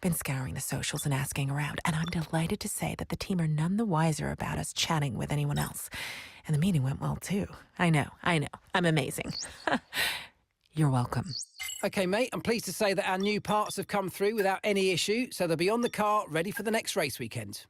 been scouring the socials and asking around, and I'm delighted to say that the team are none the wiser about us chatting with anyone else. And the meeting went well, too. I know. I'm amazing. You're welcome. Okay, mate, I'm pleased to say that our new parts have come through without any issue, so they'll be on the car, ready for the next race weekend.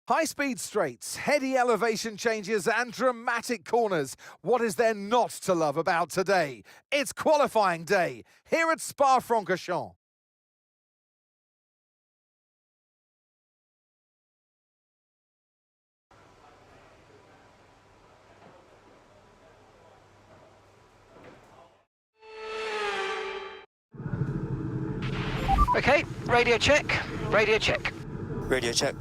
High-speed straights, heady elevation changes and dramatic corners. What is there not to love about today? It's qualifying day here at Spa-Francorchamps. Okay, radio check, radio check. Radio check.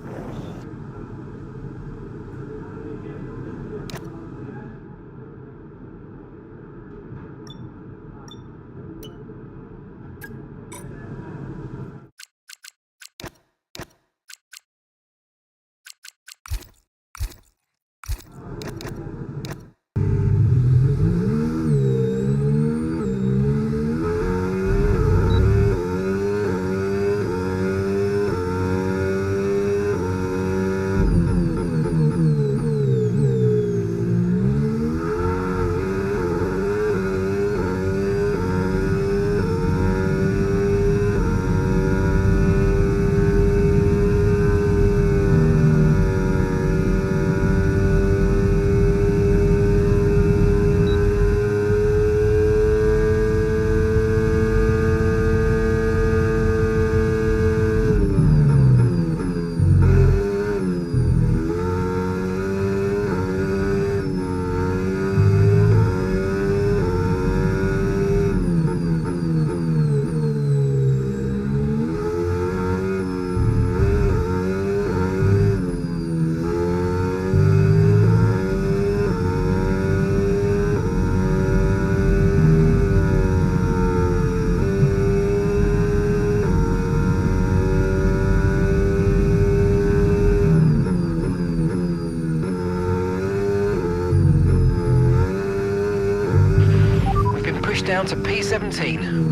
Down to P17.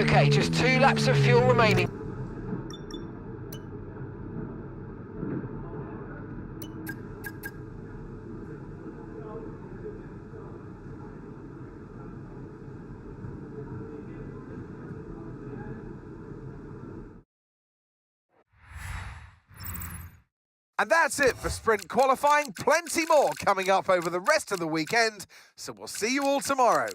Okay, just 2 laps of fuel remaining. And that's it for sprint qualifying. Plenty more coming up over the rest of the weekend. So we'll see you all tomorrow.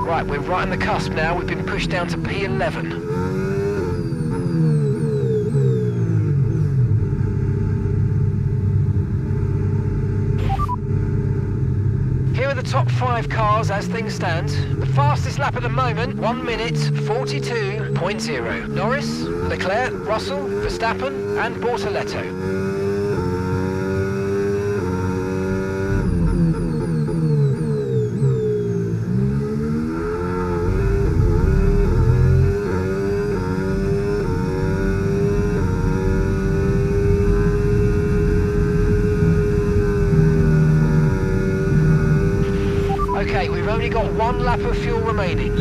Right, we're right on the cusp now. We've been pushed down to P11. Here are the top 5 cars as things stand. The fastest lap at the moment, 1 minute 42.0. Norris, Leclerc, Russell, Verstappen and Bortoletto. Okay, we've only got 1 lap of fuel remaining.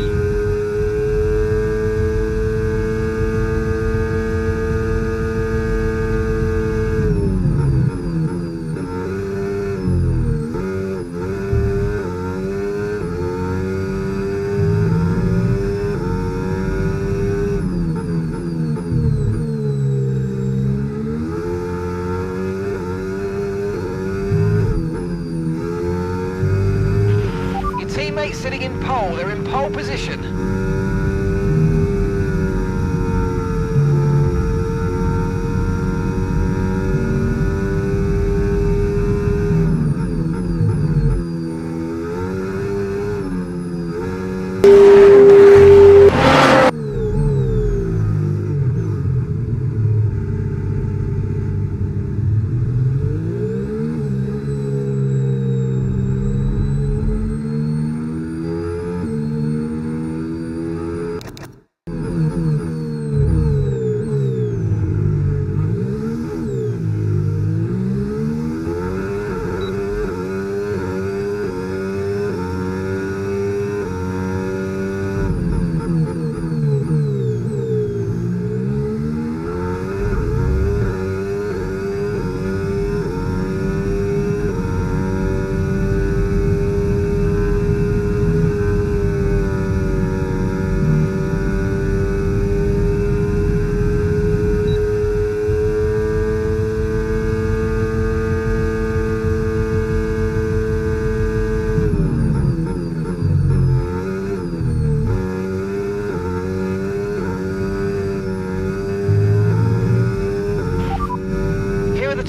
Teammates sitting in pole, they're in pole position.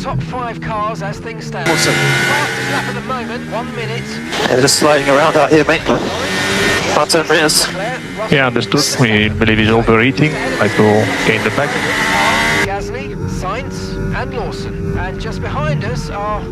top 5 cars as things stand. Awesome. Fastest lap at the moment, 1 minute. Yeah, just sliding around out here, mate. About 10 meters. Yeah, understood. We believe he's overheating. Try to gain the back. Gasly, Sainz and Lawson. And just behind us are...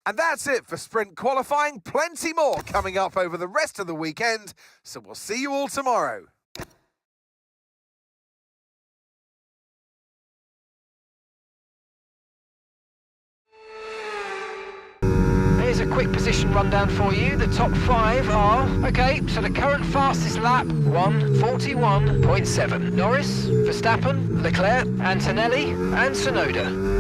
And that's it for sprint qualifying. Plenty more coming up over the rest of the weekend. So we'll see you all tomorrow. Here's a quick position rundown for you. The top 5 are... Okay, so the current fastest lap, 1:41.7. Norris, Verstappen, Leclerc, Antonelli and Tsunoda.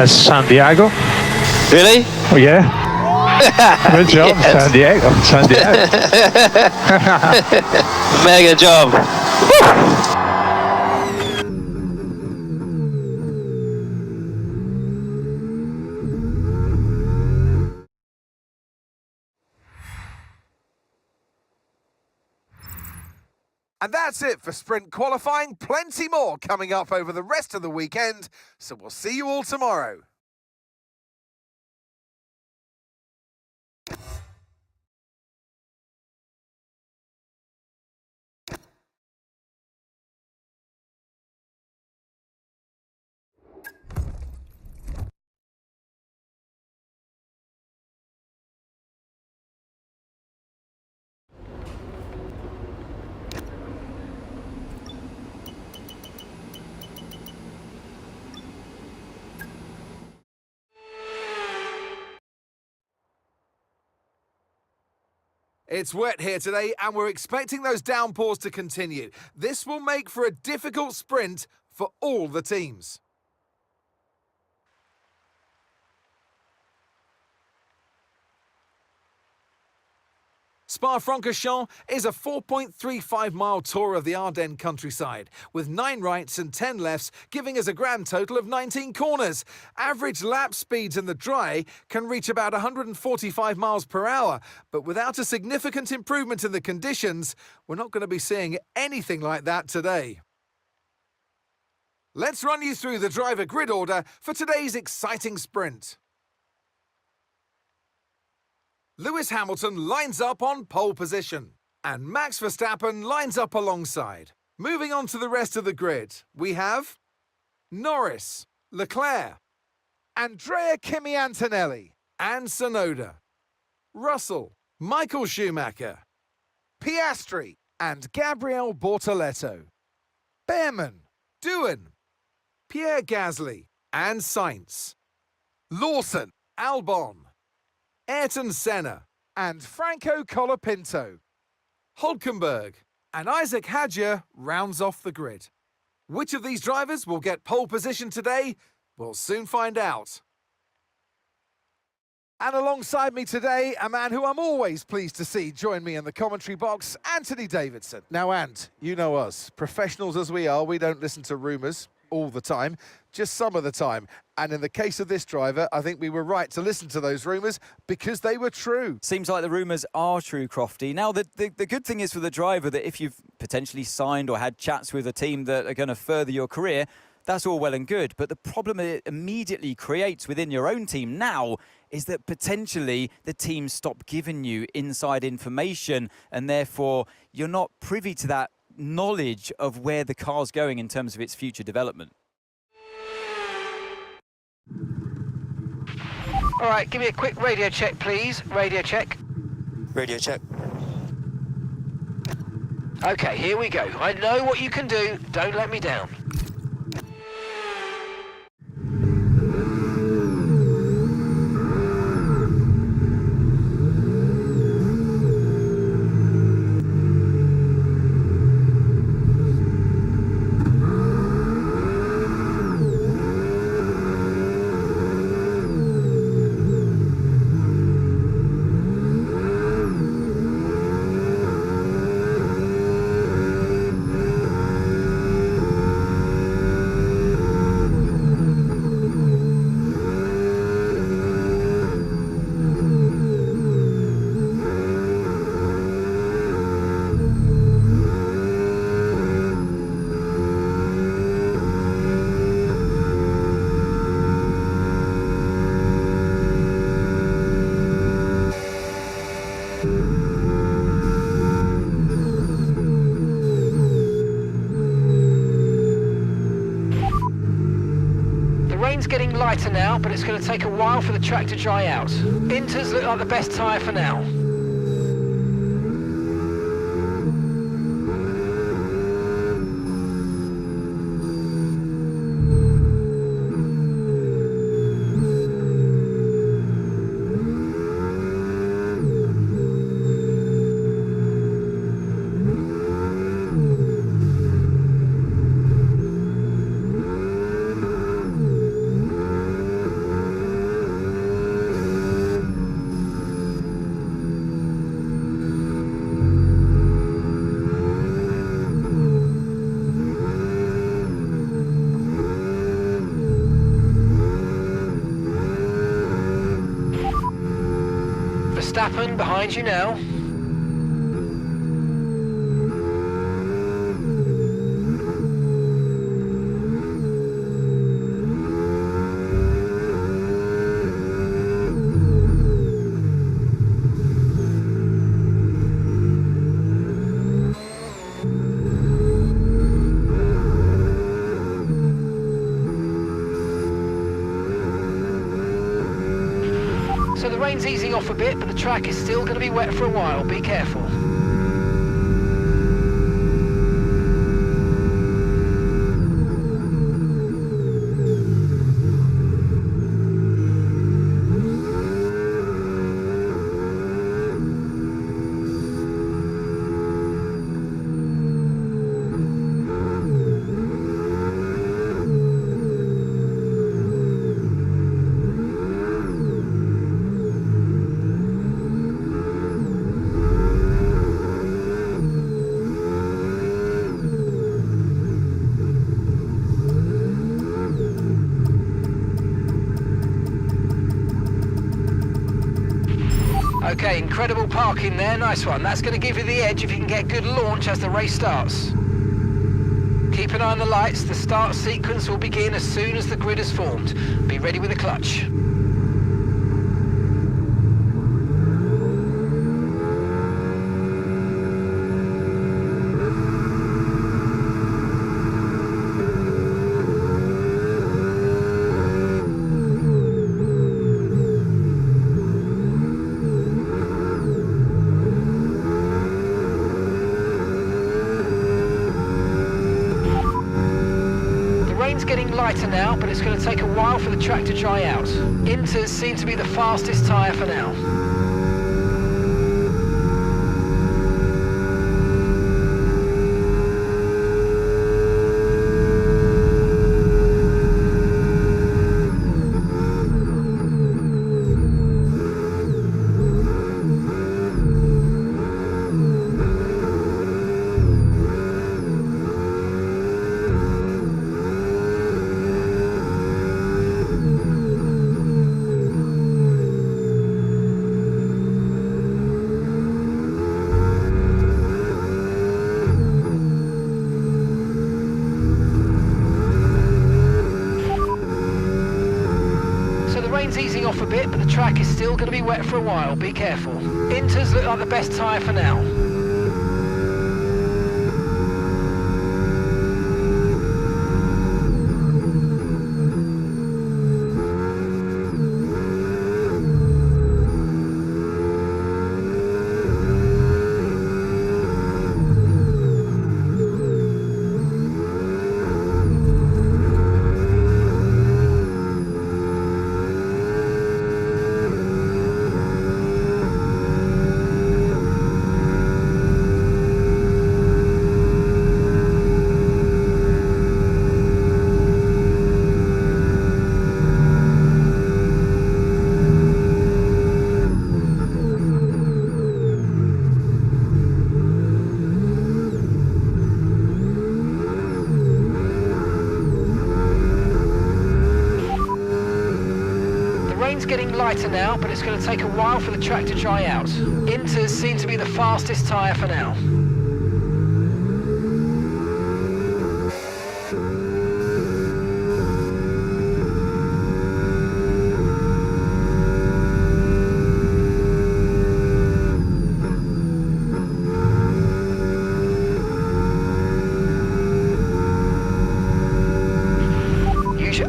That's San Diego. Really? Oh yeah. Good job, Yes. San Diego. San Diego. Mega job. And that's it for sprint qualifying. Plenty more coming up over the rest of the weekend. So we'll see you all tomorrow. It's wet here today, and we're expecting those downpours to continue. This will make for a difficult sprint for all the teams. Spa-Francorchamps is a 4.35-mile tour of the Ardennes countryside, with 9 rights and 10 lefts, giving us a grand total of 19 corners. Average lap speeds in the dry can reach about 145 miles per hour, but without a significant improvement in the conditions, we're not going to be seeing anything like that today. Let's run you through the driver grid order for today's exciting sprint. Lewis Hamilton lines up on pole position, and Max Verstappen lines up alongside. Moving on to the rest of the grid, we have Norris, Leclerc, Andrea Kimi Antonelli, and Tsunoda, Russell, Michael Schumacher, Piastri, and Gabriel Bortoleto, Behrman, Doohan, Pierre Gasly, and Sainz, Lawson, Albon, Ayrton Senna, and Franco Colapinto. Hulkenberg and Isaac Hadjar rounds off the grid. Which of these drivers will get pole position today? We'll soon find out. And alongside me today, a man who I'm always pleased to see join me in the commentary box, Anthony Davidson. Now, Ant, you know us. Professionals as we are, we don't listen to rumours all the time, just some of the time. And in the case of this driver, I think we were right to listen to those rumours because they were true. Seems like the rumours are true, Crofty. Now, the good thing is for the driver that if you've potentially signed or had chats with a team that are going to further your career, that's all well and good. But the problem it immediately creates within your own team now is that potentially the team stop giving you inside information, and therefore you're not privy to that knowledge of where the car's going in terms of its future development. All right, give me a quick radio check, please. Radio check. Radio check. Okay, here we go. I know what you can do. Don't let me down. Rain's getting lighter now, but it's going to take a while for the track to dry out. Inters look like the best tyre for now. Verstappen behind you now. So the rain's easing off a bit, but the track is still going to be wet for a while. Be careful. Okay, incredible parking there, nice one. That's going to give you the edge if you can get good launch as the race starts. Keep an eye on the lights, the start sequence will begin as soon as the grid is formed. Be ready with the clutch. It's getting lighter now, but it's going to take a while for the track to dry out. Inters seem to be the fastest tyre for now. Rain's easing off a bit, but the track is still going to be wet for a while. Be careful. Inters look like the best tyre for now. Rain's getting lighter now, but it's going to take a while for the track to dry out. Inters seem to be the fastest tyre for now.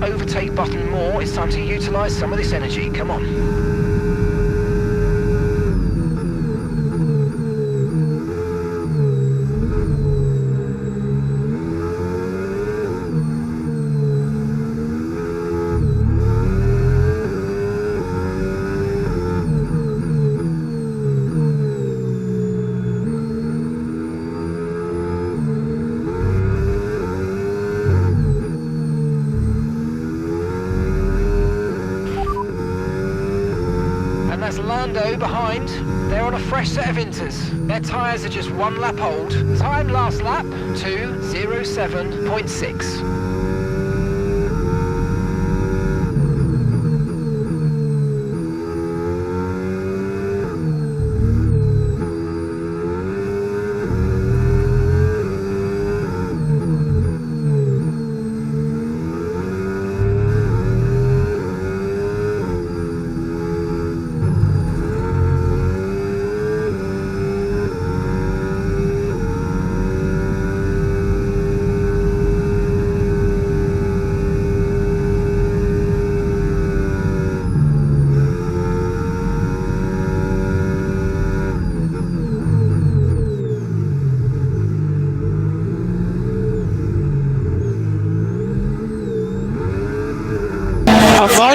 Overtake button more. It's time to utilise some of this energy. Come on. That's Lando behind. They're on a fresh set of inters. Their tyres are just one lap old. Time last lap, 2:07.6.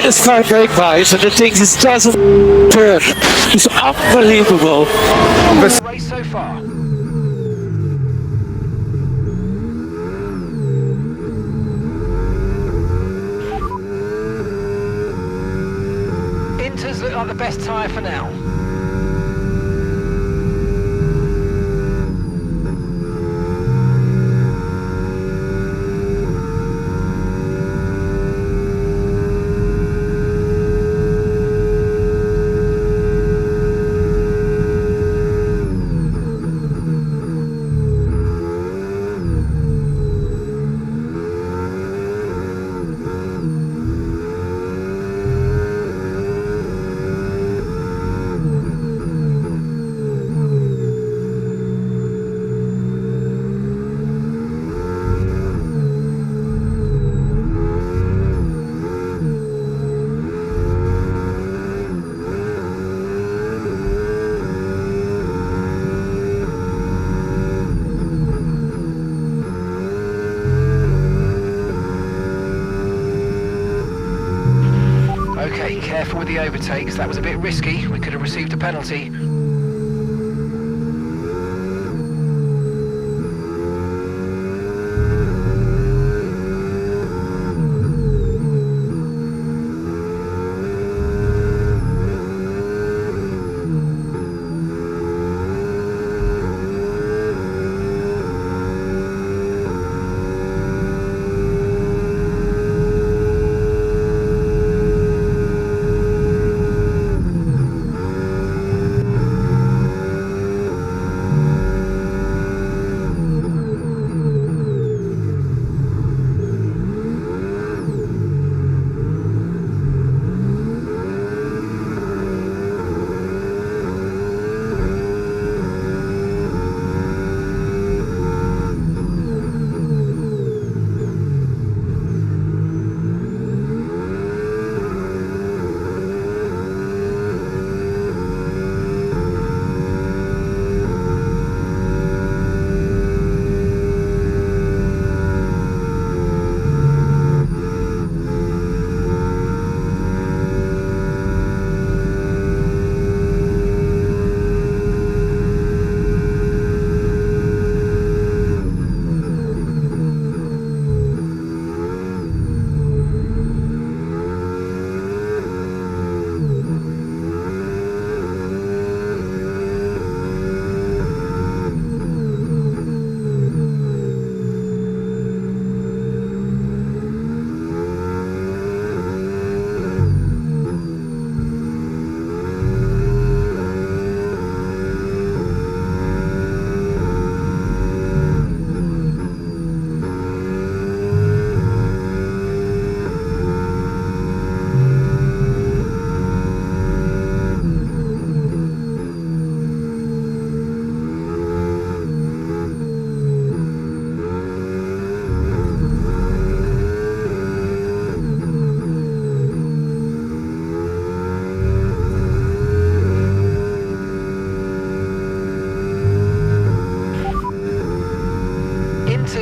this car going by, so the thing just doesn't turn. It's unbelievable. Race so far. Inters look like the best tyre for now. Okay, careful with the overtakes. That was a bit risky. We could have received a penalty.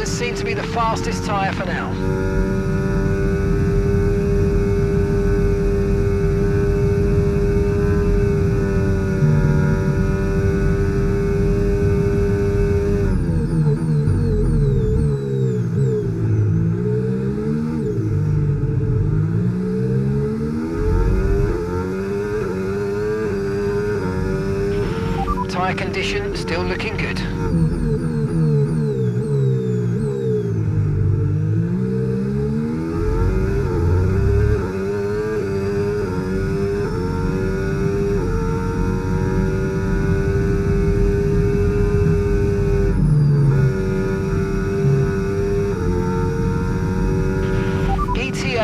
Seem to be the fastest tyre for now. Tyre condition still looking good.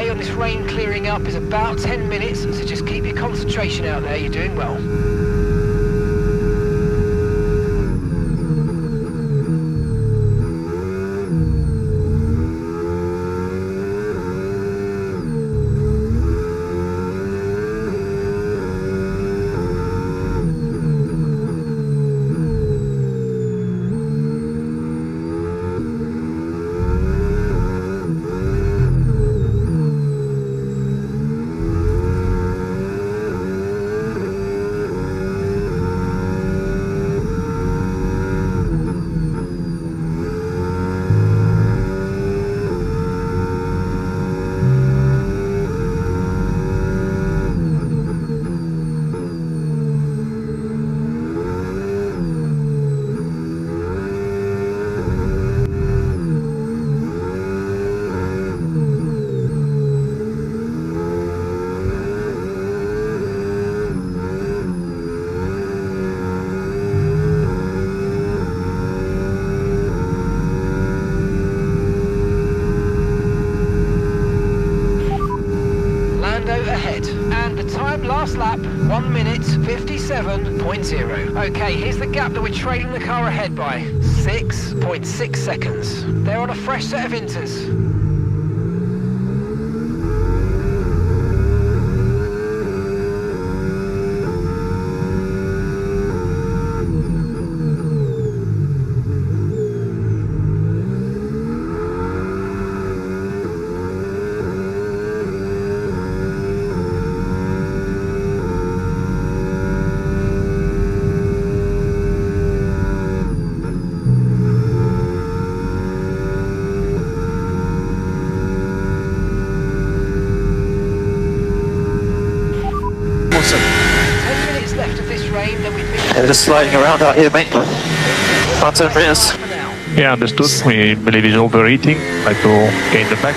On this rain clearing up is about 10 minutes, so just keep your concentration out there. You're doing well. 57.0. Okay, here's the gap that we're trailing the car ahead by. 6.6 seconds. They're on a fresh set of inters. Awesome. 10 minutes left of this rain, then we've been Yeah, just sliding around out here, mate. About 10 meters. for now. Yeah, understood. We believe it's overheating. Try to gain the back.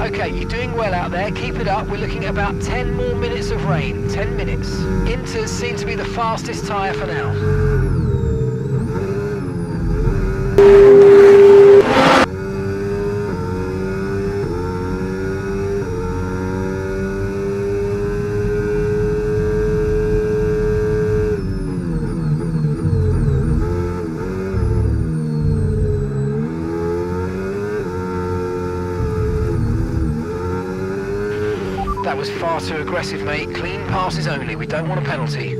Okay, you're doing well out there. Keep it up. We're looking at about 10 more minutes of rain. 10 minutes. Inters seem to be the fastest tyre for now. That was far too aggressive, mate. Clean passes only. We don't want a penalty.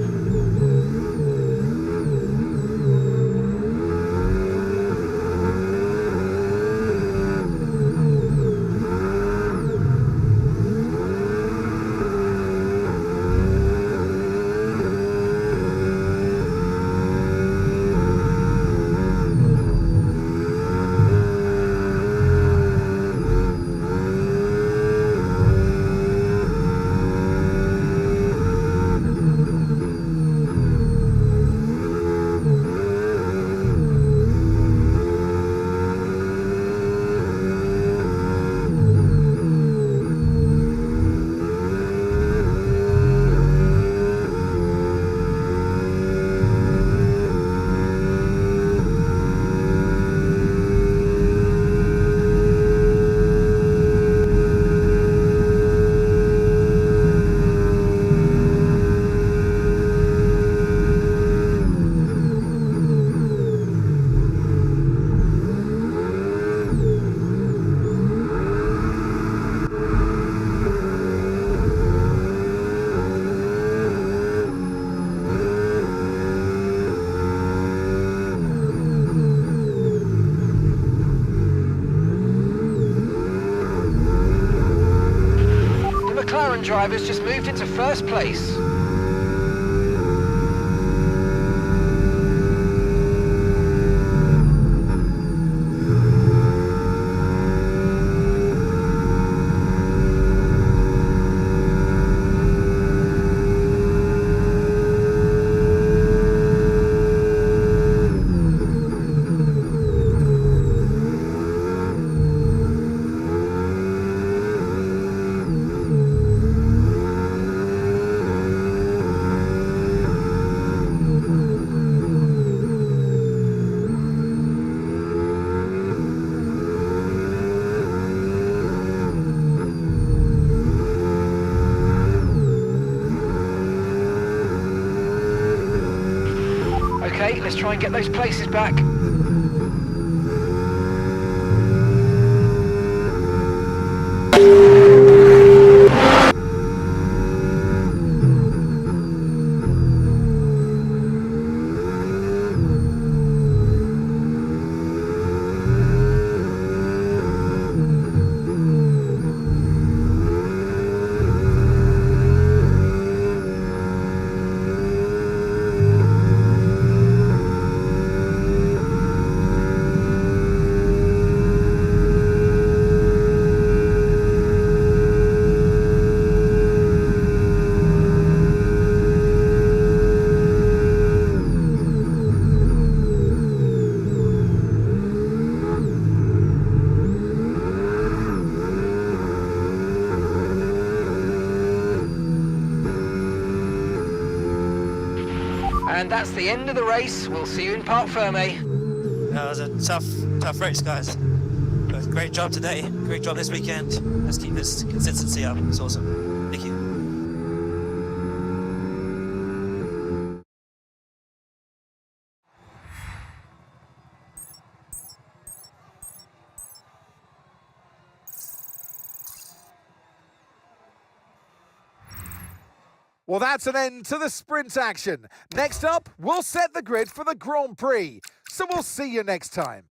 McLaren drivers just moved into first place. Let's try and get those places back. And that's the end of the race. We'll see you in Parc Fermé. That was a tough race, guys. But great job today. Great job this weekend. Let's keep this consistency up. It's awesome. Thank you. Well, that's an end to the sprint action. Next up, we'll set the grid for the Grand Prix. So we'll see you next time.